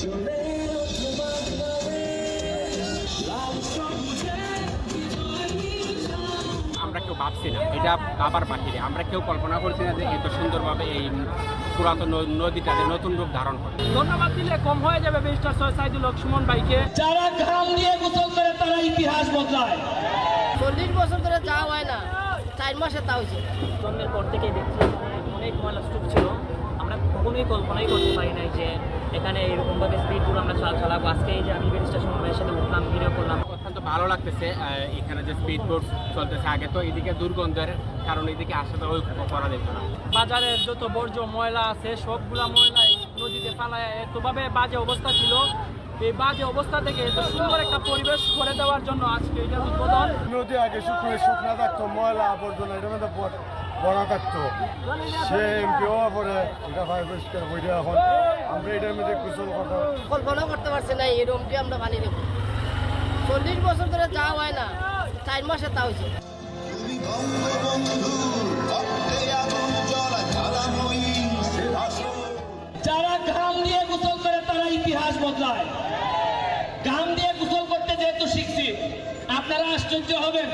আমরা কেউ ভাবছি না এটা বাবার বাহিরে, আমরা কেউ কল্পনা করছি না যে এত সুন্দরভাবে এই পুরাতন নদীটাতে নতুন রূপ ধারণ করে। ধন্যবাদ দিলে কম হয়ে যাবে ব্যারিস্টার সৈয়দ সাইদুল হক সুমন ভাইকে। যারা ঘাম দিয়ে গোসল করে তারা ইতিহাস বদলায়। 40 বছর ধরে যাওয়া হয় না, 4 মাসে তা হয়েছে। জন্মের পর থেকেই দেখছি অনেক ময়লা স্তূপ ছিল। আমরা কখনোই কল্পনাই করতে পারি নাই যে এখানে এরকমভাবে স্পিড বোট আমরা চালাবো। আজকে এই যে আমি ব্যারিস্টার সুমন ভাইয়ের সাথে উঠলাম, ভিডিও করলাম, অত্যন্ত ভালো লাগতেছে। এখানে যে স্পিড বোট চলতেছে, আগে তো এদিকে দুর্গন্ধের কারণে এদিকে আসলে ওই করা যেত না। বাজারের যত বর্জ্য ময়লা আছে সবগুলা ময়লা এই নদীতে ফালায় এতভাবে বাজে অবস্থা ছিল। এই বাজে অবস্থা থেকে এত সুন্দর একটা পরিবেশ করে দেওয়ার জন্য আজকে এটা উদ্বোধন। নদী আগে শুকনা থাকতো, ময়লা আবর্জনা এটার মধ্যে বড়া থাকতো, সে এমপি হওয়ার পরে এটা ভাই পরিষ্কার হয়ে দেওয়া। এখন আমরা এটার মধ্যে গোসল করতাম, কল্পনা করতে পারছি না এই রুমটি আমরা পানি দেব। 40 বছর ধরে যাওয়া হয় না, 4 মাসে তা হয়েছে। যারা ঘাম দিয়ে গোসল করে তারা ইতিহাস বদলায়। ঘাম দিয়ে গোসল করতে যেহেতু শিখছি, আপনারা আশ্চর্য হবেন।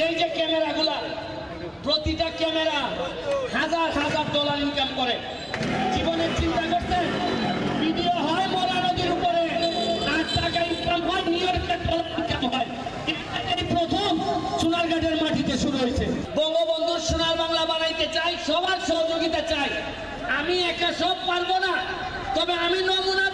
এই যে ক্যামেরাগুলা, প্রতিটা ক্যামেরা হাজার হাজার ডলার ইনকাম করে। জীবনের চিন্তা করছেন, ভিডিও হয় মরা নদীর উপরে, 8 টাকা ইনকাম হয়, নিউ ইয়র্কের ডলার ইনকাম হয়। এই প্রথম সোনারঘাটের মাটিতে শুরু হয়েছে। বঙ্গবন্ধুর সোনার বাংলা বানাইতে চাই, সবার সহযোগিতা চাই। আমি একা সব পারবো না, তবে আমি নমুনা